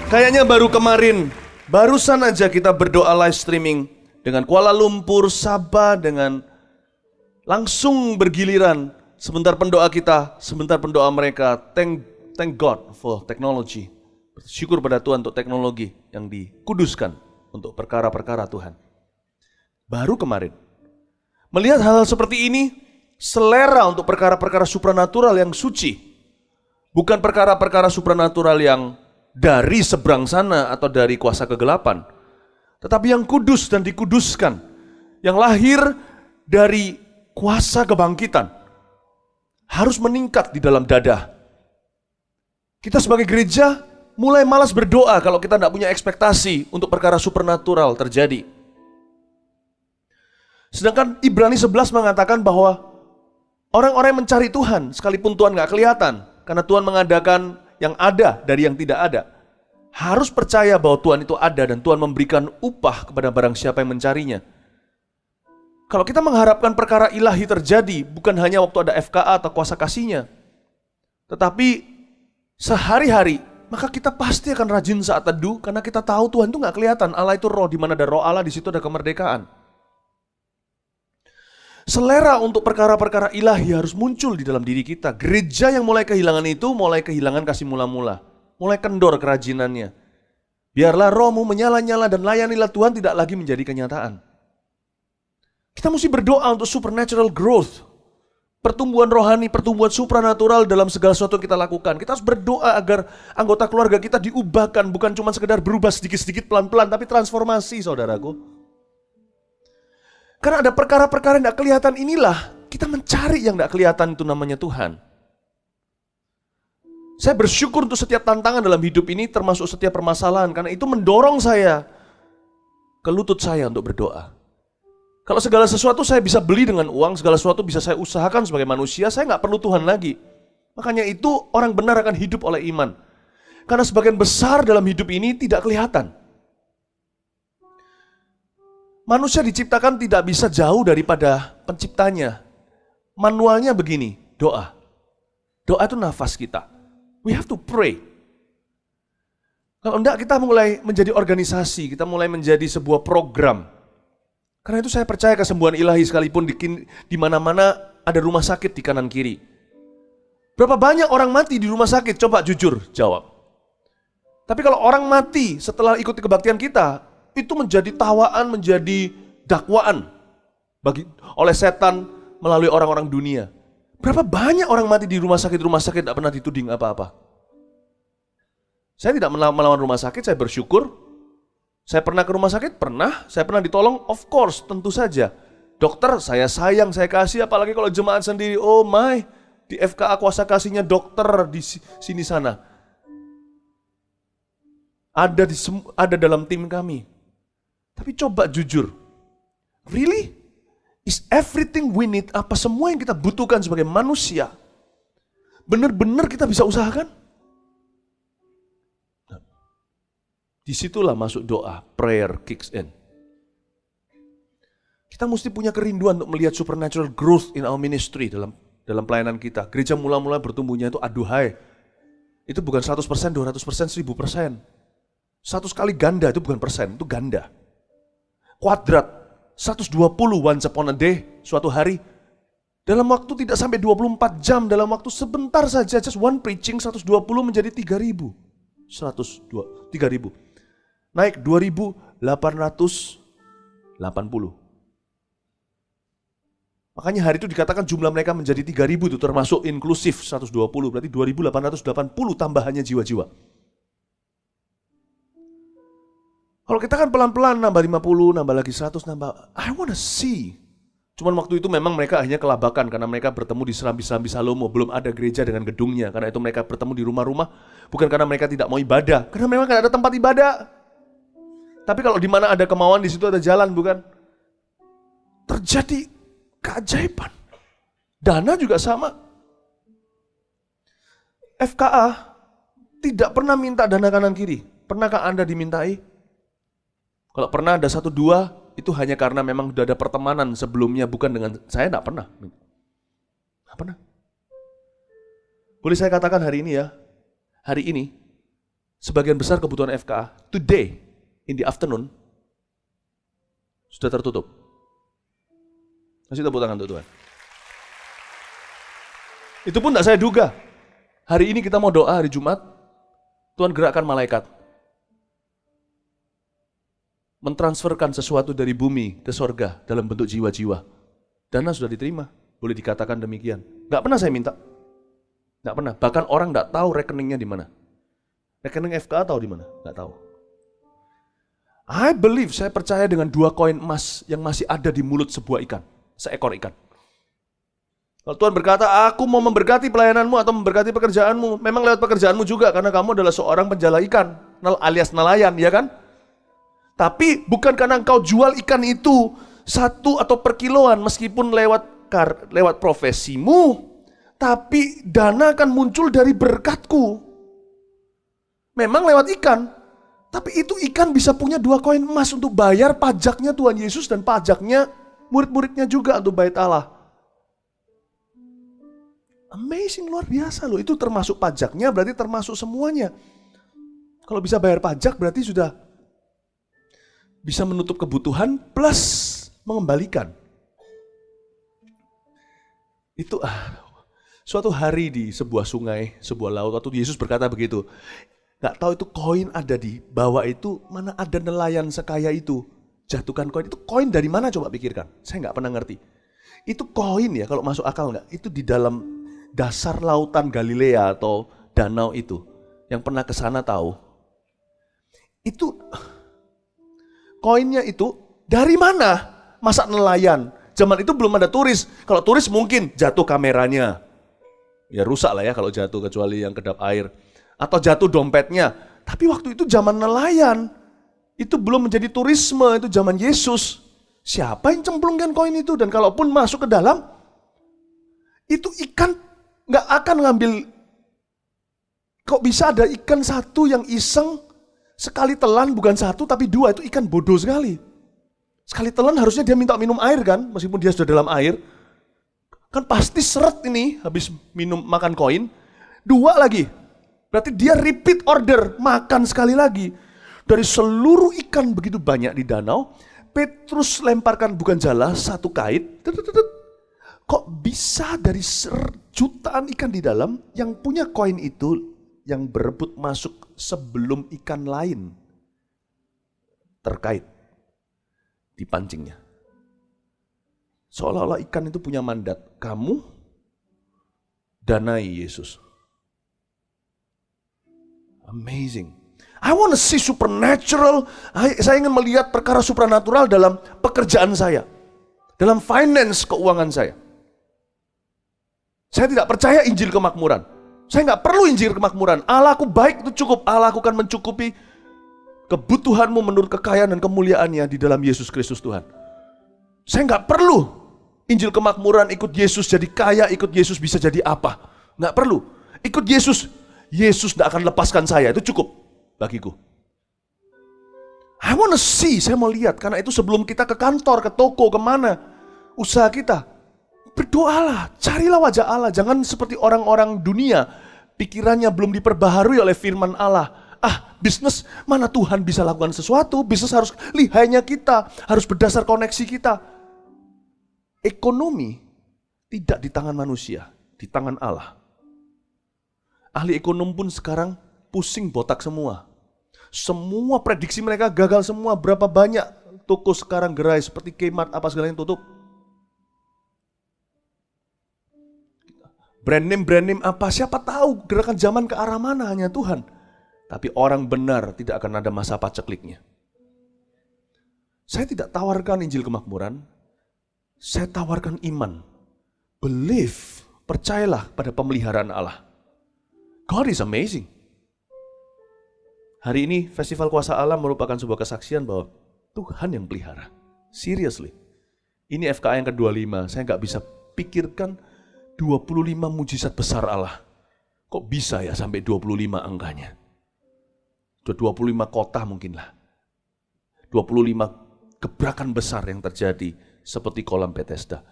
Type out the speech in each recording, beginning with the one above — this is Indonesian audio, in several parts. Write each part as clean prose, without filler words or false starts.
Kayaknya barusan aja kita berdoa live streaming dengan Kuala Lumpur, Sabah, dengan langsung bergiliran. Sebentar pendoa kita, sebentar pendoa mereka. Thank God for technology. Bersyukur pada Tuhan untuk teknologi yang dikuduskan untuk perkara-perkara Tuhan. Baru kemarin, melihat hal seperti ini, selera untuk perkara-perkara supranatural yang suci. Bukan perkara-perkara supranatural yang dari seberang sana atau dari kuasa kegelapan. Tetapi yang kudus dan dikuduskan. Yang lahir dari kuasa kebangkitan. Harus meningkat di dalam dada. Kita sebagai gereja mulai malas berdoa kalau kita tidak punya ekspektasi untuk perkara supernatural terjadi. Sedangkan Ibrani 11 mengatakan bahwa orang-orang yang mencari Tuhan, sekalipun Tuhan gak kelihatan, karena Tuhan mengadakan yang ada dari yang tidak ada, harus percaya bahwa Tuhan itu ada dan Tuhan memberikan upah kepada barang siapa yang mencarinya. Kalau kita mengharapkan perkara ilahi terjadi, bukan hanya waktu ada FKA atau kuasa kasihnya, tetapi sehari-hari, maka kita pasti akan rajin saat teduh, karena kita tahu Tuhan itu gak kelihatan. Allah itu roh, di mana ada roh Allah, di situ ada kemerdekaan. Selera untuk perkara-perkara ilahi harus muncul di dalam diri kita. Gereja yang mulai kehilangan itu, mulai kehilangan kasih mula-mula. Mulai kendor kerajinannya. Biarlah rohmu menyala-nyala dan layanilah Tuhan tidak lagi menjadi kenyataan. Kita mesti berdoa untuk supernatural growth. Pertumbuhan rohani, pertumbuhan supranatural dalam segala sesuatu yang kita lakukan. Kita harus berdoa agar anggota keluarga kita diubahkan. Bukan cuma sekedar berubah sedikit-sedikit pelan-pelan, tapi transformasi, saudaraku. Karena ada perkara-perkara yang tidak kelihatan inilah, kita mencari yang tidak kelihatan, itu namanya Tuhan. Saya bersyukur untuk setiap tantangan dalam hidup ini, termasuk setiap permasalahan, karena itu mendorong saya ke lutut saya untuk berdoa. Kalau segala sesuatu saya bisa beli dengan uang, segala sesuatu bisa saya usahakan sebagai manusia, saya nggak perlu Tuhan lagi. Makanya itu orang benar akan hidup oleh iman. Karena sebagian besar dalam hidup ini tidak kelihatan. Manusia diciptakan tidak bisa jauh daripada penciptanya. Manualnya begini, doa. Doa itu nafas kita. We have to pray. Kalau enggak, kita mulai menjadi organisasi, kita mulai menjadi sebuah program. Karena itu saya percaya kesembuhan ilahi sekalipun di mana-mana ada rumah sakit di kanan kiri. Berapa banyak orang mati di rumah sakit? Coba jujur jawab. Tapi kalau orang mati setelah ikuti kebaktian kita, itu menjadi tawaan, menjadi dakwaan oleh setan melalui orang-orang dunia. Berapa banyak orang mati di rumah sakit tidak pernah dituding apa-apa. Saya tidak melawan rumah sakit, saya bersyukur. Saya pernah ke rumah sakit? Pernah. Saya pernah ditolong? Of course, tentu saja. Dokter, saya sayang, saya kasih, apalagi kalau jemaat sendiri. Oh my, di FKA kuasa kasihnya dokter di sini sana. Ada dalam tim kami. Tapi coba jujur, really? Is everything we need, apa semua yang kita butuhkan sebagai manusia, benar-benar kita bisa usahakan? Disitulah masuk doa, prayer kicks in. Kita mesti punya kerinduan untuk melihat supernatural growth in our ministry dalam pelayanan kita. Gereja mula-mula bertumbuhnya itu aduhai. Itu bukan 100%, 200%, 1000%. 100 kali ganda itu bukan persen, itu ganda. Kuadrat 120 once upon a day, suatu hari. Dalam waktu tidak sampai 24 jam, dalam waktu sebentar saja, just one preaching 120 menjadi 3.000. 3.000. Naik 2.880. Makanya hari itu dikatakan jumlah mereka menjadi 3.000 itu termasuk inklusif 120, berarti 2.880 tambahannya jiwa-jiwa. Kalau kita kan pelan-pelan nambah 50, nambah lagi 100, nambah. I wanna see. Cuman waktu itu memang mereka akhirnya kelabakan karena mereka bertemu di Serambi Salomo. Belum ada gereja dengan gedungnya. Karena itu mereka bertemu di rumah-rumah. Bukan karena mereka tidak mau ibadah. Karena memang tidak ada tempat ibadah. Tapi kalau di mana ada kemauan, di situ ada jalan, bukan? Terjadi keajaiban. Dana juga sama. FKA tidak pernah minta dana kanan kiri. Pernahkah Anda dimintai? Kalau pernah ada 1-2, itu hanya karena memang sudah ada pertemanan sebelumnya, bukan dengan saya. Tidak pernah. Tidak pernah. Boleh saya katakan hari ini ya, hari ini sebagian besar kebutuhan FKA today in the afternoon sudah tertutup. Kasih tepuk tangan untuk Tuhan. Itu pun tidak saya duga. Hari ini kita mau doa hari Jumat, Tuhan gerakkan malaikat. Mentransferkan sesuatu dari bumi ke sorga dalam bentuk jiwa-jiwa. Dana sudah diterima, boleh dikatakan demikian. Gak pernah saya minta. Gak pernah, bahkan orang gak tahu rekeningnya di mana. Rekening FKA tahu di mana? Gak tahu. I believe, saya percaya dengan 2 koin emas yang masih ada di mulut sebuah ikan, seekor ikan. Kalau Tuhan berkata, aku mau memberkati pelayananmu atau memberkati pekerjaanmu, memang lewat pekerjaanmu juga, karena kamu adalah seorang penjala ikan, alias nelayan, ya kan? Tapi bukan karena engkau jual ikan itu 1 atau per kiloan, meskipun lewat profesimu, tapi dana akan muncul dari berkatku. Memang lewat ikan, tapi itu ikan bisa punya 2 koin emas untuk bayar pajaknya Tuhan Yesus dan pajaknya murid-muridnya juga untuk bait Allah. Amazing, luar biasa loh. Itu termasuk pajaknya, berarti termasuk semuanya. Kalau bisa bayar pajak berarti sudah bisa menutup kebutuhan plus mengembalikan. Itu suatu hari di sebuah sungai, sebuah laut, waktu Yesus berkata begitu. Gak tahu itu koin ada di bawah itu, mana ada nelayan sekaya itu. Jatuhkan koin, itu koin dari mana coba pikirkan. Saya gak pernah ngerti. Itu koin ya, kalau masuk akal gak? Itu di dalam dasar lautan Galilea atau danau itu. Yang pernah ke sana tahu. Itu koinnya itu dari mana? Masa nelayan? Zaman itu belum ada turis. Kalau turis mungkin jatuh kameranya. Ya rusak lah ya kalau jatuh, kecuali yang kedap air. Atau jatuh dompetnya. Tapi waktu itu zaman nelayan. Itu belum menjadi turisme, itu zaman Yesus. Siapa yang cemplungkan koin itu? Dan kalaupun masuk ke dalam, itu ikan gak akan ngambil. Kok bisa ada ikan satu yang iseng, sekali telan bukan 1 tapi 2, itu ikan bodoh sekali. Sekali telan harusnya dia minta minum air kan, meskipun dia sudah dalam air. Kan pasti seret ini habis minum makan koin. 2 lagi, berarti dia repeat order, makan sekali lagi. Dari seluruh ikan begitu banyak di danau, Petrus lemparkan bukan jala, 1 kait. Kok bisa dari jutaan ikan di dalam yang punya koin itu yang berebut masuk sebelum ikan lain terkait dipancingnya. Seolah-olah ikan itu punya mandat, kamu danai Yesus. Amazing. I want to see supernatural. Saya ingin melihat perkara supranatural dalam pekerjaan saya, dalam finance keuangan saya. Saya tidak percaya Injil kemakmuran. Saya nggak perlu Injil kemakmuran. Allahku baik, itu cukup. Allah akan mencukupi kebutuhanmu menurut kekayaan dan kemuliaannya di dalam Yesus Kristus Tuhan. Saya nggak perlu Injil kemakmuran, ikut Yesus jadi kaya, ikut Yesus bisa jadi apa. Nggak perlu. Ikut Yesus, Yesus nggak akan lepaskan saya. Itu cukup bagiku. I want to see, saya mau lihat. Karena itu sebelum kita ke kantor, ke toko, kemana, usaha kita, berdoalah, carilah wajah Allah. Jangan seperti orang-orang dunia, pikirannya belum diperbaharui oleh firman Allah. Bisnis, mana Tuhan bisa lakukan sesuatu? Bisnis harus lihainya kita, harus berdasar koneksi kita. Ekonomi tidak di tangan manusia, di tangan Allah. Ahli ekonom pun sekarang pusing botak semua. Semua prediksi mereka gagal semua. Berapa banyak toko sekarang gerai seperti Kmart apa segala yang tutup. Brand name apa, siapa tahu gerakan zaman ke arah mana, hanya Tuhan. Tapi orang benar tidak akan ada masa pacekliknya. Saya tidak tawarkan Injil kemakmuran, saya tawarkan iman. Believe, percayalah pada pemeliharaan Allah. God is amazing. Hari ini Festival Kuasa Allah merupakan sebuah kesaksian bahwa Tuhan yang pelihara. Seriously. Ini FKA yang ke-25, saya nggak bisa pikirkan 25 mujizat besar Allah. Kok bisa ya sampai 25 angkanya? 25 kota mungkin lah. 25 gebrakan besar yang terjadi seperti kolam Bethesda.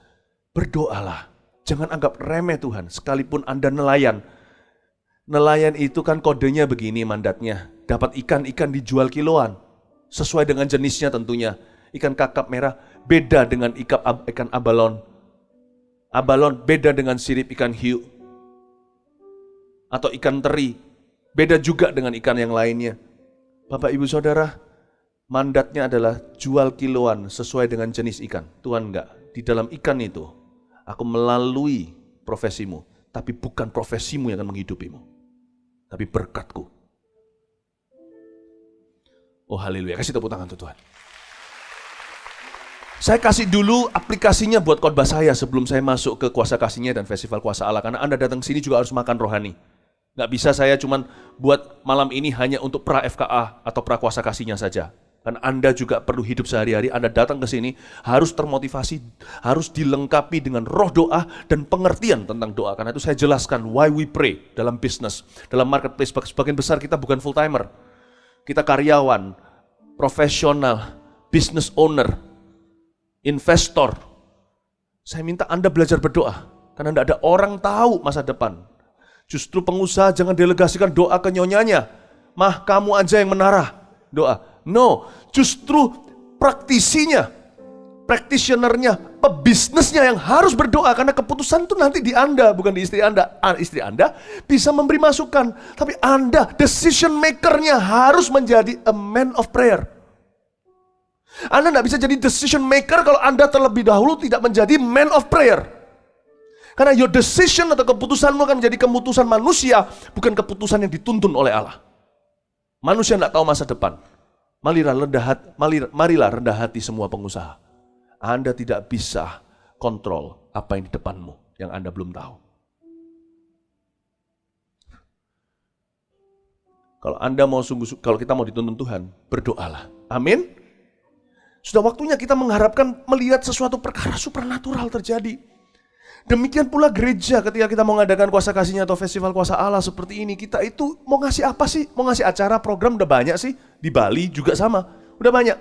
Berdoalah, jangan anggap remeh Tuhan. Sekalipun Anda nelayan, Nelayan itu kan kodenya begini mandatnya. Dapat ikan dijual kiloan. Sesuai dengan jenisnya tentunya. Ikan kakap merah beda dengan ikan abalon. Abalon beda dengan sirip ikan hiu. Atau ikan teri. Beda juga dengan ikan yang lainnya. Bapak Ibu Saudara, mandatnya adalah jual kiloan sesuai dengan jenis ikan. Tuhan enggak, di dalam ikan itu aku melalui profesimu, tapi bukan profesimu yang akan menghidupimu, tapi berkatku. Oh haleluya, kasih tepuk tangan untuk Tuhan. Saya kasih dulu aplikasinya buat khotbah saya sebelum saya masuk ke kuasa kasihnya dan festival kuasa Allah. Karena Anda datang sini juga harus makan rohani. Nggak bisa saya cuman buat malam ini hanya untuk pra FKA atau pra kuasa kasihnya saja. Karena Anda juga perlu hidup sehari-hari, Anda datang ke sini harus termotivasi, harus dilengkapi dengan roh doa dan pengertian tentang doa. Karena itu saya jelaskan why we pray dalam bisnis, dalam marketplace. Sebagian besar kita bukan full timer. Kita karyawan, profesional, business owner, investor. Saya minta Anda belajar berdoa. Karena tidak ada orang tahu masa depan. Justru pengusaha jangan delegasikan doa ke nyonyanya. Mah, kamu aja yang menarah doa. No, justru praktisinya, practitionernya, pebisnisnya yang harus berdoa. Karena keputusan itu nanti di Anda, bukan di istri Anda. Istri Anda bisa memberi masukan. Tapi Anda, decision makernya harus menjadi a man of prayer. Anda tidak bisa jadi decision maker kalau Anda terlebih dahulu tidak menjadi man of prayer. Karena your decision atau keputusanmu akan menjadi keputusan manusia, bukan keputusan yang dituntun oleh Allah. Manusia tidak tahu masa depan. Marilah rendah hati semua pengusaha. Anda tidak bisa kontrol apa yang di depanmu yang Anda belum tahu. Kalau kita mau dituntun Tuhan, berdoalah. Amin. Sudah waktunya kita mengharapkan melihat sesuatu perkara supernatural terjadi. Demikian pula gereja ketika kita mau mengadakan kuasa kasihnya atau festival kuasa Allah seperti ini. Kita itu mau ngasih apa sih? Mau ngasih acara, program udah banyak sih. Di Bali juga sama, udah banyak.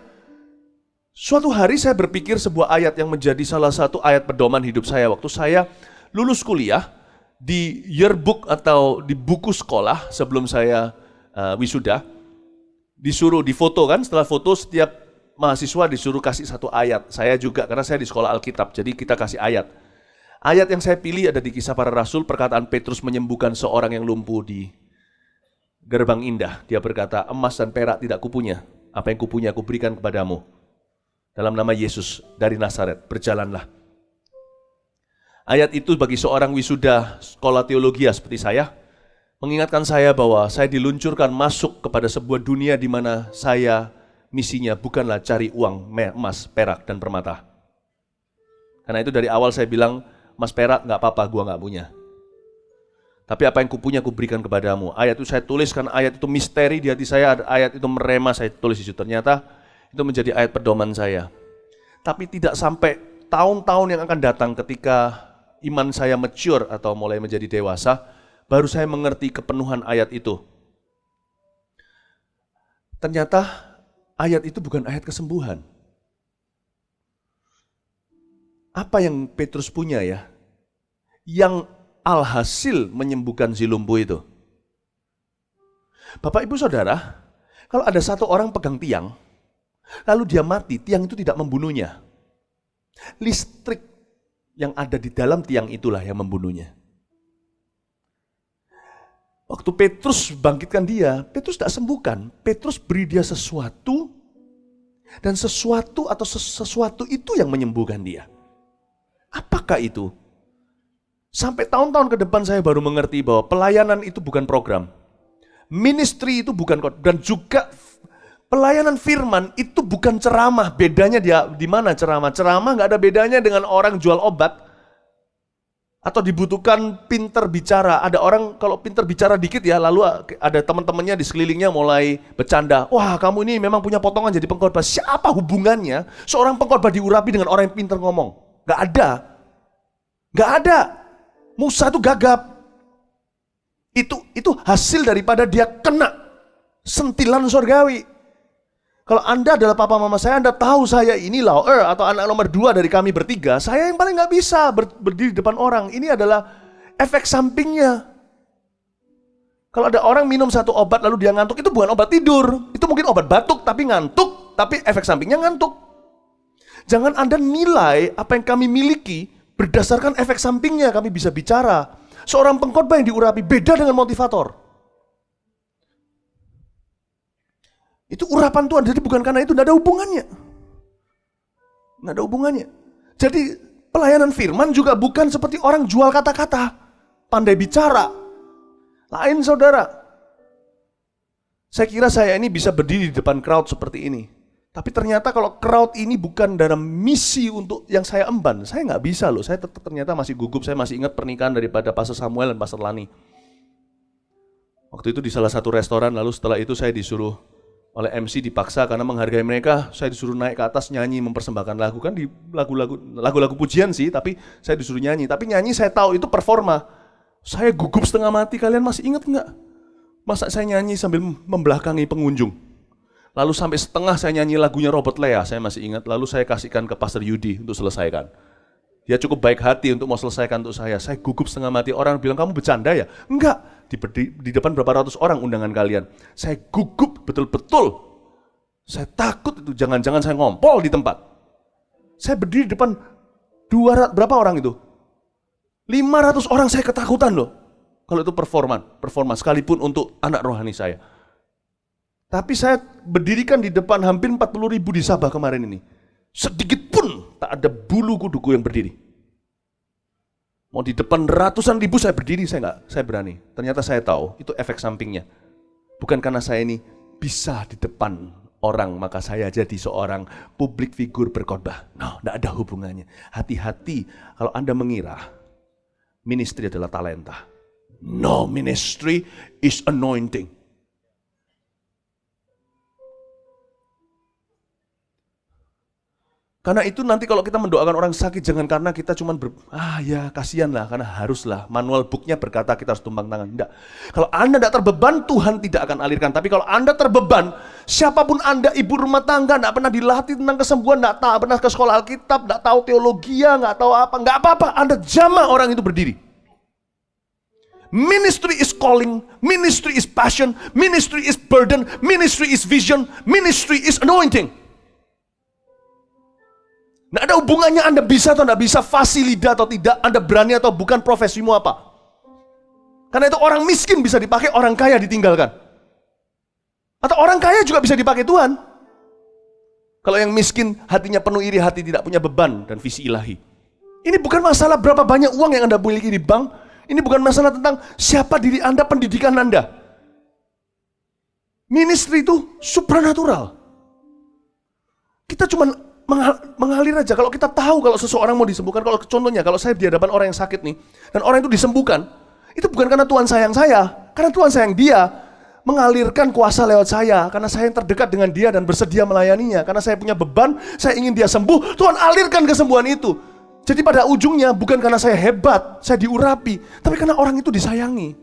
Suatu hari saya berpikir sebuah ayat yang menjadi salah satu ayat pedoman hidup saya. Waktu saya lulus kuliah di yearbook atau di buku sekolah sebelum saya wisuda. Disuruh difoto kan, setelah foto setiap mahasiswa disuruh kasih satu ayat. Saya juga, karena saya di sekolah Alkitab, jadi kita kasih ayat. Ayat yang saya pilih ada di Kisah Para Rasul, perkataan Petrus menyembuhkan seorang yang lumpuh di Gerbang Indah. Dia berkata, emas dan perak tidak kupunya, apa yang kupunya aku berikan kepadamu. Dalam nama Yesus dari Nazaret, berjalanlah. Ayat itu bagi seorang wisuda sekolah teologi seperti saya, mengingatkan saya bahwa saya diluncurkan masuk kepada sebuah dunia di mana saya misinya bukanlah cari uang, emas, perak, dan permata. Karena itu dari awal saya bilang, emas perak nggak apa-apa, gua nggak punya. Tapi apa yang kupunya aku berikan kepadamu. Ayat itu saya tulis karena ayat itu misteri di hati saya, ayat itu merema saya tulis di situ. Ternyata itu menjadi ayat pedoman saya. Tapi tidak sampai tahun-tahun yang akan datang ketika iman saya mature atau mulai menjadi dewasa, baru saya mengerti kepenuhan ayat itu. Ternyata ayat itu bukan ayat kesembuhan. Apa yang Petrus punya ya? Yang alhasil menyembuhkan si lumpuh itu. Bapak Ibu Saudara, kalau ada satu orang pegang tiang, lalu dia mati, tiang itu tidak membunuhnya. Listrik yang ada di dalam tiang itulah yang membunuhnya. Waktu Petrus bangkitkan dia, Petrus tidak sembuhkan. Petrus beri dia sesuatu, dan sesuatu itu yang menyembuhkan dia. Apakah itu? Sampai tahun-tahun ke depan saya baru mengerti bahwa pelayanan itu bukan program. Ministry itu bukan, dan juga pelayanan firman itu bukan ceramah. Bedanya dia di mana ceramah? Ceramah nggak ada bedanya dengan orang jual obat atau dibutuhkan pinter bicara. Ada orang kalau pinter bicara dikit ya, lalu ada teman-temannya di sekelilingnya mulai bercanda. Wah, kamu ini memang punya potongan jadi pengkhotbah. Siapa hubungannya seorang pengkhotbah diurapi dengan orang yang pinter ngomong? Gak ada. Gak ada. Musa itu gagap. Itu hasil daripada dia kena sentilan surgawi. Kalau Anda adalah papa mama saya, Anda tahu saya ini lawyer atau anak nomor 2 dari kami bertiga, saya yang paling gak bisa berdiri di depan orang. Ini adalah efek sampingnya. Kalau ada orang minum satu obat lalu dia ngantuk, itu bukan obat tidur. Itu mungkin obat batuk tapi ngantuk, tapi efek sampingnya ngantuk. Jangan Anda nilai apa yang kami miliki berdasarkan efek sampingnya. Kami bisa bicara. Seorang pengkhotbah yang diurapi beda dengan motivator. Itu urapan Tuhan, jadi bukan karena itu, tidak ada hubungannya. Tidak ada hubungannya. Jadi pelayanan firman juga bukan seperti orang jual kata-kata, pandai bicara. Lain saudara. Saya kira saya ini bisa berdiri di depan crowd seperti ini. Tapi ternyata kalau crowd ini bukan dalam misi untuk yang saya emban, saya nggak bisa loh. Saya tetap ternyata masih gugup. Saya masih ingat pernikahan daripada Pastor Samuel dan Pastor Lani. Waktu itu di salah satu restoran, lalu setelah itu saya disuruh oleh MC dipaksa karena menghargai mereka, saya disuruh naik ke atas nyanyi mempersembahkan lagu. Kan di lagu-lagu pujian sih, tapi saya disuruh nyanyi. Tapi nyanyi saya tahu itu performa. Saya gugup setengah mati, kalian masih ingat nggak? Masa saya nyanyi sambil membelakangi pengunjung. Lalu sampai setengah saya nyanyi lagunya Robert Lea, saya masih ingat. Lalu saya kasihkan ke Pastor Yudi untuk selesaikan. Dia cukup baik hati untuk mau selesaikan untuk saya. Saya gugup setengah mati, orang bilang kamu bercanda ya? Enggak, di depan berapa ratus orang undangan kalian. Saya gugup betul-betul. Saya takut itu, jangan-jangan saya ngompol di tempat. Saya berdiri di depan 200, berapa orang itu? 500 orang, saya ketakutan loh. Kalau itu performa sekalipun untuk anak rohani saya. Tapi saya berdirikan di depan hampir 40.000 di Sabah kemarin ini. Sedikit pun tak ada bulu kuduku yang berdiri. Mau di depan ratusan ribu saya berdiri, saya berani. Ternyata saya tahu itu efek sampingnya. Bukan karena saya ini bisa di depan orang maka saya jadi seorang publik figur berkhotbah. No, tidak ada hubungannya. Hati-hati kalau Anda mengira ministry adalah talenta. No, ministry is anointing. Karena itu nanti kalau kita mendoakan orang sakit, jangan karena kita cuma ya kasihan lah, karena haruslah. Manual booknya berkata kita harus tumpang tangan. Tidak. Kalau Anda tidak terbeban, Tuhan tidak akan alirkan. Tapi kalau Anda terbeban, siapapun Anda, ibu rumah tangga, tidak pernah dilatih tentang kesembuhan, tidak pernah ke sekolah Alkitab, tidak tahu teologi, nggak tahu apa, nggak apa-apa. Anda jamah orang itu berdiri. Ministry is calling, ministry is passion, ministry is burden, ministry is vision, ministry is anointing. Nggak ada hubungannya Anda bisa atau tidak bisa, fasilida atau tidak, Anda berani atau bukan, profesimu apa. Karena itu orang miskin bisa dipakai, orang kaya ditinggalkan. Atau orang kaya juga bisa dipakai Tuhan. Kalau yang miskin hatinya penuh iri hati, tidak punya beban dan visi ilahi. Ini bukan masalah berapa banyak uang yang Anda miliki di bank. Ini bukan masalah tentang siapa diri Anda, pendidikan Anda. Ministry itu supranatural. Kita cuma mengalir aja. Kalau kita tahu kalau seseorang mau disembuhkan, kalau contohnya kalau saya di hadapan orang yang sakit nih, dan orang itu disembuhkan, itu bukan karena Tuhan sayang saya, karena Tuhan sayang dia, mengalirkan kuasa lewat saya, karena saya yang terdekat dengan dia dan bersedia melayaninya, karena saya punya beban, saya ingin dia sembuh, Tuhan alirkan kesembuhan itu. Jadi pada ujungnya bukan karena saya hebat, saya diurapi, tapi karena orang itu disayangi.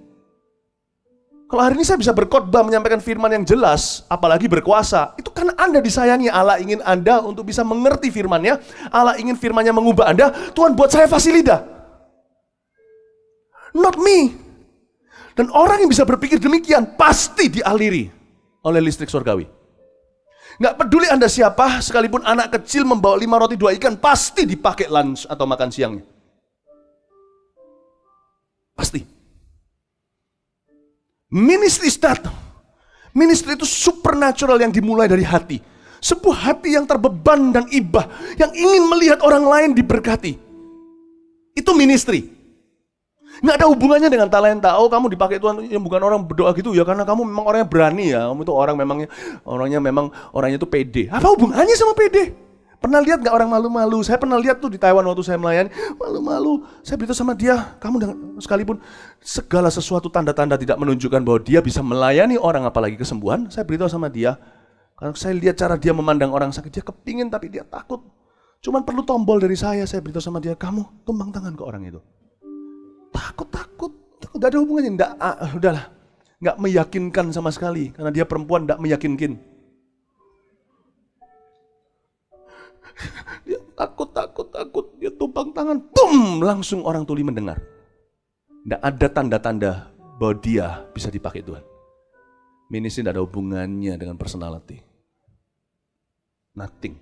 Kalau hari ini saya bisa berkhotbah menyampaikan firman yang jelas, apalagi berkuasa, itu karena Anda disayangi. Allah ingin Anda untuk bisa mengerti firman-Nya, Allah ingin firman-Nya mengubah Anda. Tuhan buat saya fasilida. Not me. Dan orang yang bisa berpikir demikian pasti dialiri oleh listrik surgawi. Nggak peduli Anda siapa, sekalipun anak kecil membawa 5 roti 2 ikan, pasti dipakai lunch atau makan siangnya. Pasti. Ministry start. Ministry itu supernatural yang dimulai dari hati. Sebuah hati yang terbeban dan ibah, yang ingin melihat orang lain diberkati. Itu ministry. Nggak ada hubungannya dengan talenta. Oh, kamu dipakai Tuhan, ya bukan orang berdoa gitu ya, karena kamu memang orangnya berani ya. Kamu itu orangnya itu pede. Apa hubungannya sama pede? Pernah lihat nggak orang malu-malu? Saya pernah lihat tuh di Taiwan waktu saya melayani, malu-malu. Saya beritahu sama dia, kamu sekalipun segala sesuatu tanda-tanda tidak menunjukkan bahwa dia bisa melayani orang, apalagi kesembuhan. Saya beritahu sama dia, karena saya lihat cara dia memandang orang sakit, dia kepingin tapi dia takut. Cuman perlu tombol dari saya beritahu sama dia, kamu tumbang tangan ke orang itu. Takut, gak ada hubungannya, udahlah, gak meyakinkan sama sekali, karena dia perempuan gak meyakinkan. Dia takut, dia tumpang tangan, boom, langsung orang tuli mendengar. Gak ada tanda-tanda bahwa dia bisa dipakai Tuhan. Ministry tidak ada hubungannya dengan personality. Nothing.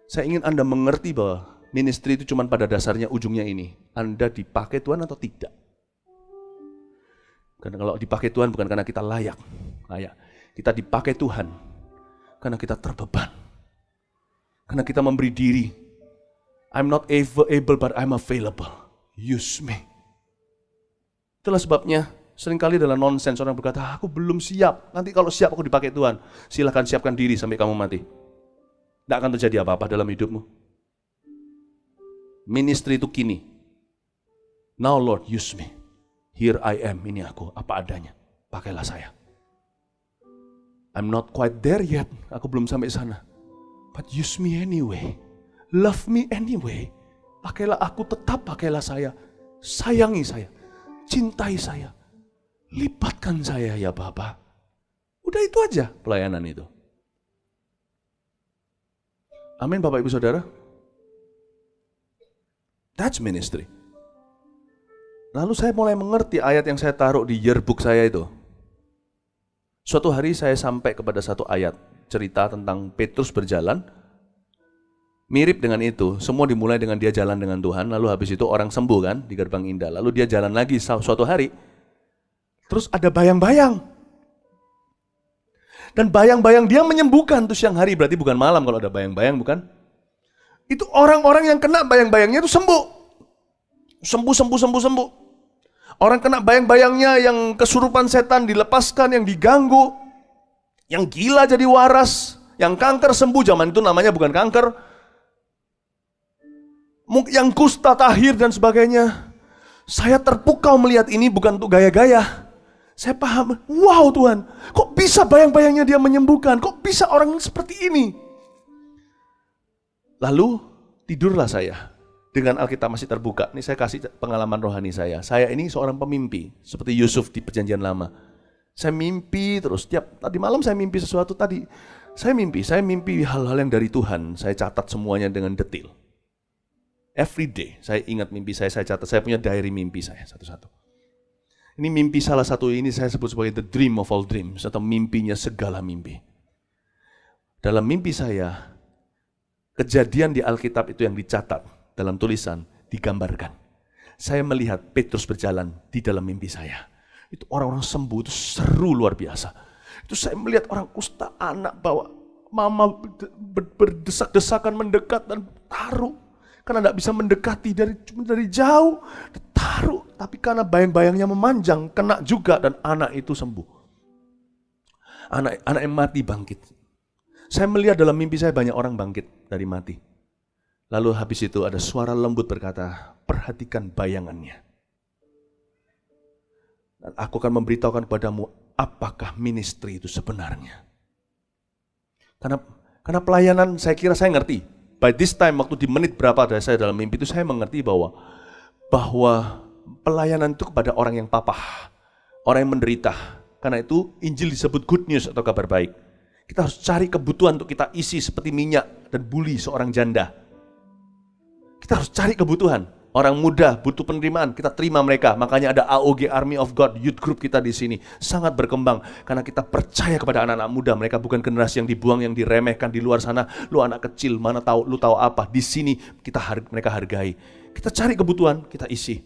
Saya ingin Anda mengerti bahwa ministry itu cuma pada dasarnya ujungnya ini. Anda dipakai Tuhan atau tidak. Karena kalau dipakai Tuhan bukan karena kita layak. Kita dipakai Tuhan karena kita terbeban. Karena kita memberi diri. I'm not able but I'm available. Use me. Itulah sebabnya seringkali adalah nonsens orang berkata, aku belum siap. Nanti kalau siap aku dipakai Tuhan. Silakan siapkan diri sampai kamu mati. Tidak akan terjadi apa-apa dalam hidupmu. Ministry itu kini. Now Lord use me. Here I am, ini aku, apa adanya. Pakailah saya. I'm not quite there yet. Aku belum sampai sana. But use me anyway. Love me anyway. Pakailah aku, tetap pakailah saya. Sayangi saya. Cintai saya. Libatkan saya ya Bapa. Udah itu aja pelayanan itu. Amin Bapak Ibu Saudara. That's ministry. Lalu saya mulai mengerti ayat yang saya taruh di yearbook saya itu. Suatu hari saya sampai kepada satu ayat. Cerita tentang Petrus berjalan. Mirip dengan itu, semua dimulai dengan dia jalan dengan Tuhan. Lalu habis itu orang sembuh kan di Gerbang Indah. Lalu dia jalan lagi suatu hari. Terus ada bayang-bayang. Dan bayang-bayang dia menyembuhkan tuh siang hari. Berarti bukan malam kalau ada bayang-bayang, bukan? Itu orang-orang yang kena bayang-bayangnya itu sembuh. Sembuh. Orang kena bayang-bayangnya yang kesurupan setan dilepaskan, yang diganggu. Yang gila jadi waras. Yang kanker sembuh, zaman itu namanya bukan kanker. Yang kusta tahir dan sebagainya. Saya terpukau melihat ini bukan untuk gaya-gaya. Saya paham, wow Tuhan, kok bisa bayang-bayangnya dia menyembuhkan? Kok bisa orang seperti ini? Lalu tidurlah saya dengan Alkitab masih terbuka. Ini saya kasih pengalaman rohani saya. Saya ini seorang pemimpi, seperti Yusuf di Perjanjian Lama. Saya mimpi terus, tadi malam saya mimpi sesuatu tadi. Saya mimpi hal-hal yang dari Tuhan. Saya catat semuanya dengan detail. Every day, saya ingat mimpi saya catat. Saya punya diary mimpi saya satu-satu. Ini mimpi salah satu ini saya sebut sebagai the dream of all dreams, atau mimpinya segala mimpi. Dalam mimpi saya, kejadian di Alkitab itu yang dicatat dalam tulisan, digambarkan. Saya melihat Petrus berjalan di dalam mimpi saya. Itu orang-orang sembuh, itu seru luar biasa. Itu saya melihat orang kusta, anak bawa mama berdesak-desakan mendekat dan taruh. Karena tidak bisa mendekati dari jauh, ditaruh. Tapi karena bayang-bayangnya memanjang, kena juga dan anak itu sembuh. Anak yang mati bangkit. Saya melihat dalam mimpi saya banyak orang bangkit dari mati. Lalu habis itu ada suara lembut berkata, perhatikan bayangannya. Dan aku akan memberitahukan kepadamu apakah ministry itu sebenarnya. Karena pelayanan saya kira saya ngerti. By this time, waktu di menit berapa ada saya dalam mimpi itu, saya mengerti bahwa pelayanan itu kepada orang yang papah, orang yang menderita. Karena itu Injil disebut good news atau kabar baik. Kita harus cari kebutuhan untuk kita isi seperti minyak dan buli seorang janda. Kita harus cari kebutuhan. Orang muda butuh penerimaan, kita terima mereka. Makanya ada AOG, Army of God, youth group kita di sini. Sangat berkembang, karena kita percaya kepada anak-anak muda. Mereka bukan generasi yang dibuang, yang diremehkan di luar sana. Lu anak kecil, mana tahu, lu tahu apa. Di sini mereka hargai. Kita cari kebutuhan, kita isi.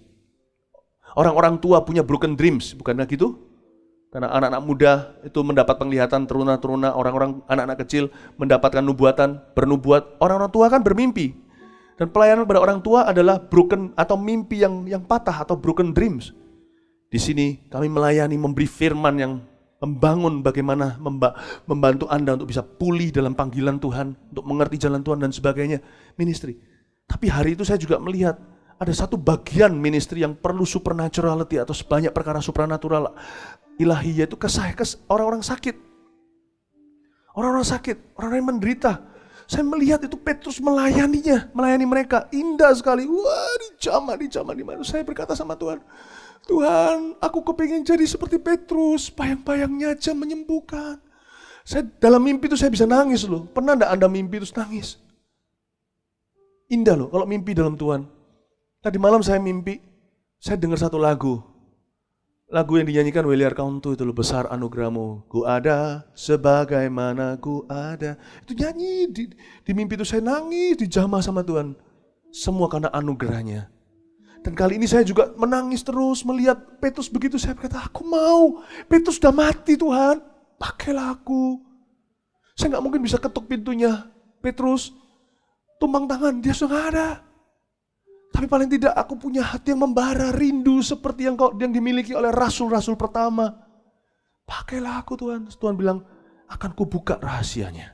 Orang-orang tua punya broken dreams, bukannya gitu? Karena anak-anak muda itu mendapat penglihatan, teruna-teruna, orang-orang anak-anak kecil mendapatkan nubuatan, bernubuat. Orang-orang tua kan bermimpi. Dan pelayanan pada orang tua adalah broken atau mimpi yang patah atau broken dreams. Di sini kami melayani, memberi firman yang membangun bagaimana membantu Anda untuk bisa pulih dalam panggilan Tuhan, untuk mengerti jalan Tuhan dan sebagainya. Ministry. Tapi hari itu saya juga melihat ada satu bagian ministry yang perlu supernaturality atau sebanyak perkara supranatural ilahi, yaitu orang-orang sakit. Orang-orang sakit, orang-orang yang menderita. Saya melihat itu Petrus melayani mereka. Indah sekali. Wah, dijamah di mana. Saya berkata sama Tuhan, Tuhan, aku kepingin jadi seperti Petrus. Bayang-bayangnya aja menyembuhkan. Saya dalam mimpi itu saya bisa nangis loh. Pernah enggak Anda mimpi terus nangis? Indah loh kalau mimpi dalam Tuhan. Tadi malam saya mimpi, saya dengar satu lagu. Lagu yang dinyanyikan Weliar Kauntu itu loh, besar anugerahmu, ku ada sebagaimana ku ada. Itu nyanyi di mimpi itu saya nangis, dijamah sama Tuhan. Semua karena anugerahnya. Dan kali ini saya juga menangis terus melihat Petrus begitu. Saya berkata, aku mau. Petrus sudah mati Tuhan, pakailah aku. Saya gak mungkin bisa ketuk pintunya. Petrus, tumpang tangan, dia sudah gak ada. Tapi paling tidak aku punya hati yang membara, rindu seperti yang dimiliki oleh rasul-rasul pertama. Pakailah aku Tuhan. Tuhan bilang, akan kubuka rahasianya.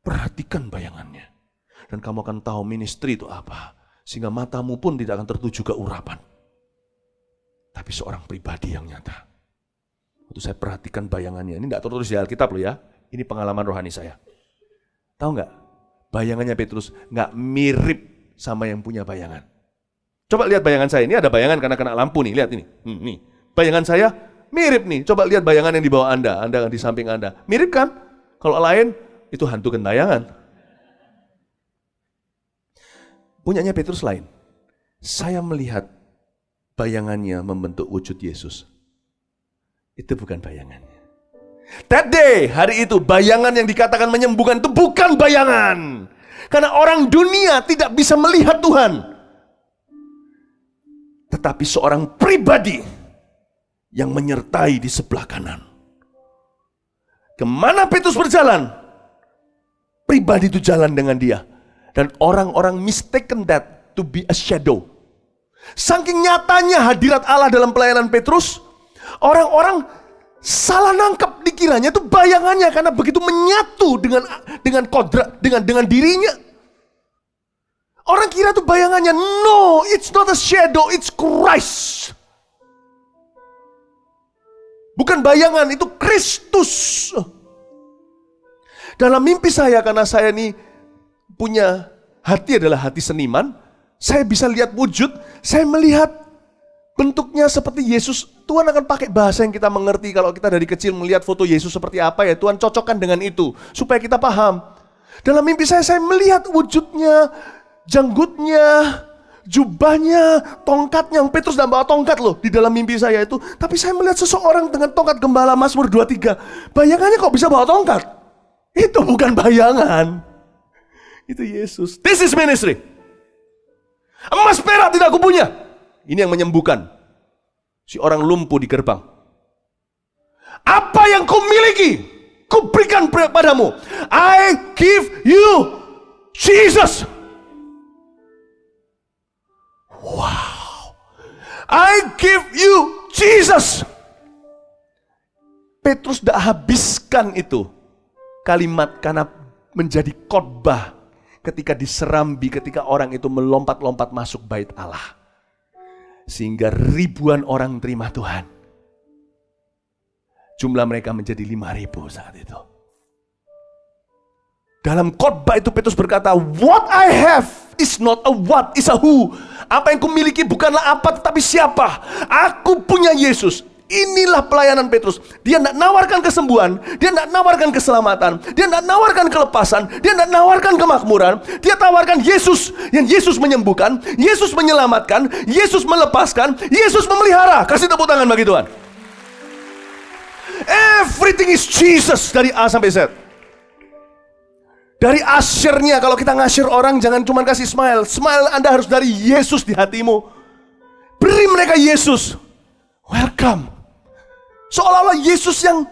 Perhatikan bayangannya. Dan kamu akan tahu ministry itu apa. Sehingga matamu pun tidak akan tertuju ke urapan. Tapi seorang pribadi yang nyata. Waktu saya perhatikan bayangannya, ini tidak tertulis di Alkitab loh ya. Ini pengalaman rohani saya. Tahu nggak? Bayangannya Petrus nggak mirip sama yang punya bayangan. Coba lihat bayangan saya. Ini ada bayangan karena kena lampu nih. Lihat ini. Nih. Bayangan saya mirip nih. Coba lihat bayangan yang di bawah Anda di samping Anda. Mirip kan? Kalau lain, itu hantu gentayangan. Punyanya Petrus lain. Saya melihat bayangannya membentuk wujud Yesus. Itu bukan bayangannya. That day, hari itu, bayangan yang dikatakan menyembuhkan itu bukan bayangan. Karena orang dunia tidak bisa melihat Tuhan. Tetapi seorang pribadi yang menyertai di sebelah kanan. Kemana Petrus berjalan? Pribadi itu jalan dengan dia. Dan orang-orang mistaken that to be a shadow. Saking nyatanya hadirat Allah dalam pelayanan Petrus, orang-orang salah nangkep dikiranya itu bayangannya karena begitu menyatu dengan kodrat, dengan dirinya. Orang kira itu bayangannya. No, it's not a shadow, it's Christ. Bukan bayangan, itu Kristus. Dalam mimpi saya, karena saya ini punya hati adalah hati seniman, saya bisa lihat wujud, saya melihat bentuknya seperti Yesus. Tuhan akan pakai bahasa yang kita mengerti. Kalau kita dari kecil melihat foto Yesus seperti apa ya, Tuhan cocokkan dengan itu supaya kita paham. Dalam mimpi saya melihat wujudnya, janggutnya, jubahnya, tongkatnya. Petrus tidak bawa tongkat loh di dalam mimpi saya itu. Tapi saya melihat seseorang dengan tongkat gembala Mazmur 23. Bayangannya kok bisa bawa tongkat? Itu bukan bayangan. Itu Yesus. This is ministry. Emas perak tidak aku punya. Ini yang menyembuhkan si orang lumpuh di gerbang. Apa yang kau miliki, ku berikan padamu. I give you Jesus. Wow. I give you Jesus. Petrus tidak habiskan itu kalimat karena menjadi khotbah ketika diserambi, ketika orang itu melompat-lompat masuk bait Allah. Sehingga ribuan orang terima Tuhan. Jumlah mereka menjadi 5.000 saat itu. Dalam khotbah itu Petrus berkata, what I have is not a what, is a who. Apa yang kumiliki bukanlah apa tetapi siapa. Aku punya Yesus. Inilah pelayanan Petrus. Dia tidak nawarkan kesembuhan, dia tidak nawarkan keselamatan, dia tidak nawarkan kelepasan, dia tidak nawarkan kemakmuran. Dia tawarkan Yesus, yang Yesus menyembuhkan, Yesus menyelamatkan, Yesus melepaskan, Yesus memelihara. Kasih tepuk tangan bagi Tuhan. Everything is Jesus dari A sampai Z. Dari asyirnya, kalau kita ngasir orang jangan cuma kasih smile. Smile Anda harus dari Yesus di hatimu. Beri mereka Yesus. Welcome. Seolah-olah Yesus yang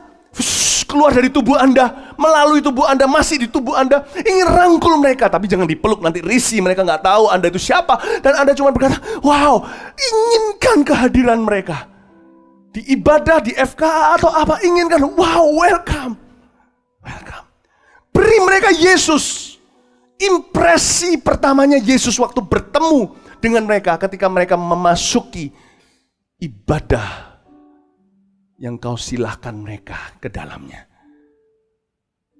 keluar dari tubuh Anda, melalui tubuh Anda, masih di tubuh Anda, ingin rangkul mereka. Tapi jangan dipeluk, nanti risih, mereka nggak tahu Anda itu siapa. Dan Anda cuma berkata, wow, inginkan kehadiran mereka. Di ibadah, di FKA atau apa, inginkan, wow, welcome. Welcome. Beri mereka Yesus. Impresi pertamanya Yesus waktu bertemu dengan mereka ketika mereka memasuki ibadah yang kau silahkan mereka ke dalamnya.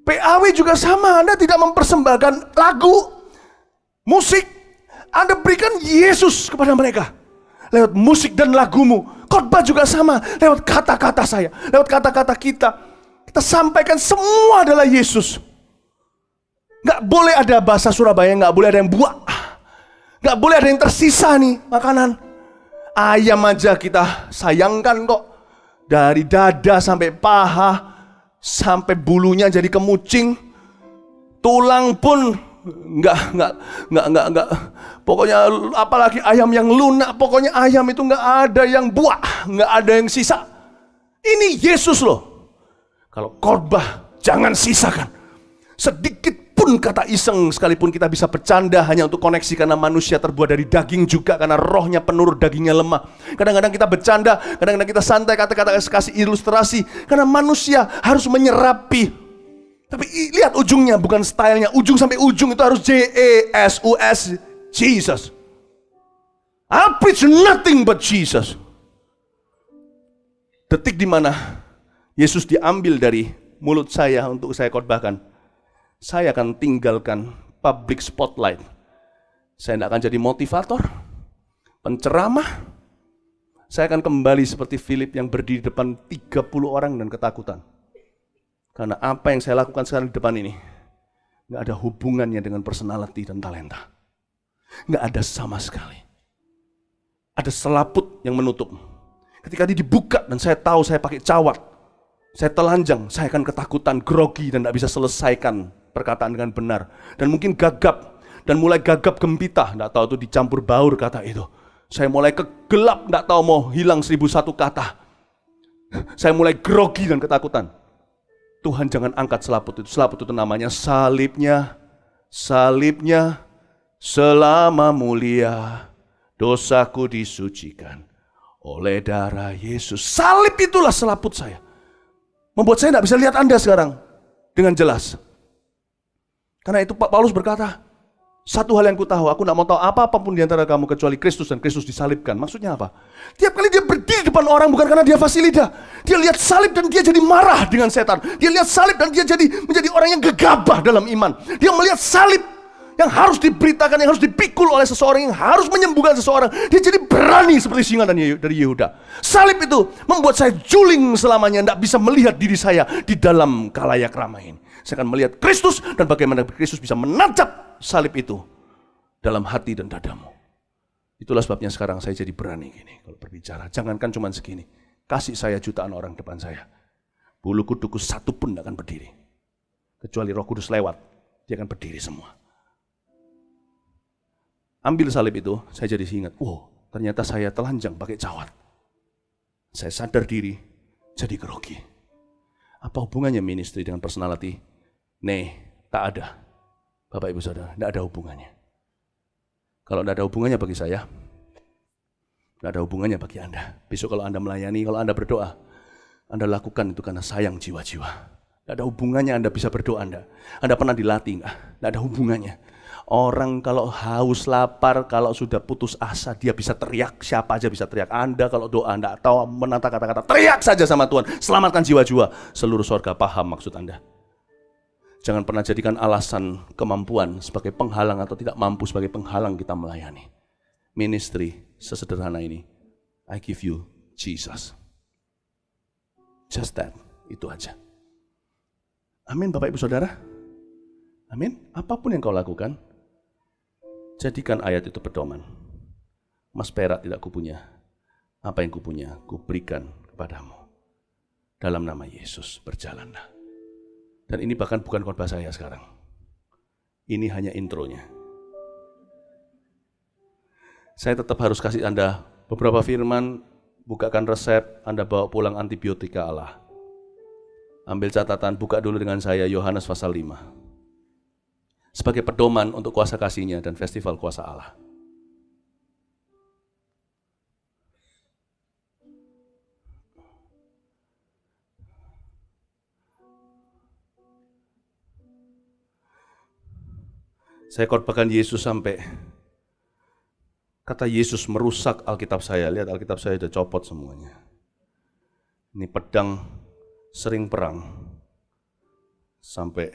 PAW juga sama, Anda tidak mempersembahkan lagu, musik, Anda berikan Yesus kepada mereka. Lewat musik dan lagumu. Khotbah juga sama, lewat kata-kata saya, lewat kata-kata kita. Kita sampaikan semua adalah Yesus. Gak boleh ada bahasa Surabaya, gak boleh ada yang buah. Gak boleh ada yang tersisa nih makanan. Ayam aja kita sayangkan kok. Dari dada sampai paha, sampai bulunya jadi kemucing, tulang pun enggak. Pokoknya apalagi ayam yang lunak, pokoknya ayam itu enggak ada yang buah, enggak ada yang sisa. Ini Yesus loh. Kalau khotbah jangan sisakan. Sedikit pun kata iseng, sekalipun kita bisa bercanda hanya untuk koneksi, karena manusia terbuat dari daging juga, karena rohnya penurut, dagingnya lemah. Kadang-kadang kita bercanda, kadang-kadang kita santai, kata-kata kasih ilustrasi, karena manusia harus menyerapi. Tapi lihat ujungnya, bukan stylenya. Ujung sampai ujung itu harus J-E-S-U-S, Jesus. I preach nothing but Jesus. Detik di mana Yesus diambil dari mulut saya untuk saya khotbahkan, saya akan tinggalkan public spotlight. Saya tidak akan jadi motivator, penceramah. Saya akan kembali seperti Philip yang berdiri di depan 30 orang dan ketakutan. Karena apa yang saya lakukan sekarang di depan ini nggak ada hubungannya dengan personality dan talenta. Nggak ada sama sekali. Ada selaput yang menutup. Ketika dia dibuka dan saya tahu saya pakai cawat, saya telanjang, saya akan ketakutan, grogi, dan tidak bisa selesaikan perkataan dengan benar. Dan mungkin gagap, dan mulai gagap gempita, tidak tahu itu dicampur baur kata itu. Saya mulai kegelap, tidak tahu mau hilang 1001 kata. Saya mulai grogi dan ketakutan. Tuhan jangan angkat selaput itu. Selaput itu namanya salibnya, salibnya selama mulia, dosaku disucikan oleh darah Yesus. Salib itulah selaput saya. Membuat saya tidak bisa lihat Anda sekarang dengan jelas. Karena itu Pak Paulus berkata, satu hal yang ku tahu, aku tidak mau tahu apa-apapun di antara kamu kecuali Kristus dan Kristus disalibkan. Maksudnya apa? Tiap kali dia berdiri depan orang bukan karena dia fasilida. Dia lihat salib dan dia jadi marah dengan setan. Dia lihat salib dan dia menjadi orang yang gegabah dalam iman. Dia melihat salib yang harus diberitakan, yang harus dipikul oleh seseorang, yang harus menyembuhkan seseorang. Dia jadi berani seperti singa dari Yehuda. Salib itu membuat saya juling selamanya, tidak bisa melihat diri saya di dalam khalayak ramai ini. Saya akan melihat Kristus dan bagaimana Kristus bisa menancap salib itu dalam hati dan dadamu. Itulah sebabnya sekarang saya jadi berani gini kalau berbicara. Jangankan cuma segini, kasih saya jutaan orang depan saya, bulu kuduku satu pun tidak akan berdiri. Kecuali Roh Kudus lewat, dia akan berdiri semua. Ambil salib itu, saya jadi ingat, ternyata saya telanjang pakai cawat. Saya sadar diri, jadi grogi. Apa hubungannya ministry dengan personality? Tak ada. Bapak Ibu Saudara, tidak ada hubungannya. Kalau tidak ada hubungannya bagi saya, tidak ada hubungannya bagi Anda. Besok kalau Anda melayani, kalau Anda berdoa, Anda lakukan itu karena sayang jiwa-jiwa. Tidak ada hubungannya Anda bisa berdoa Anda. Anda pernah dilatih enggak? Tidak ada hubungannya. Orang kalau haus, lapar, kalau sudah putus asa, dia bisa teriak. Siapa aja bisa teriak. Anda kalau doa, Anda tahu menata kata-kata, teriak saja sama Tuhan. Selamatkan jiwa-jiwa. Seluruh sorga paham maksud Anda. Jangan pernah jadikan alasan kemampuan sebagai penghalang atau tidak mampu sebagai penghalang kita melayani. Ministry sesederhana ini. I give you Jesus. Just that. Itu aja. Amin Bapak Ibu Saudara. Amin. Apapun yang kau lakukan, jadikan ayat itu pedoman. Emas perak tidak kupunya. Apa yang kupunya, kuberikan kepadamu. Dalam nama Yesus, berjalanlah. Dan ini bahkan bukan khotbah saya sekarang. Ini hanya intronya. Saya tetap harus kasih Anda beberapa firman, bukakan resep, Anda bawa pulang antibiotika Allah. Ambil catatan, buka dulu dengan saya Yohanes pasal 5. Sebagai pedoman untuk kuasa kasih-Nya dan festival kuasa Allah. Saya khotbahkan Yesus sampai kata Yesus merusak Alkitab saya. Lihat Alkitab saya sudah copot semuanya. Ini pedang sering perang sampai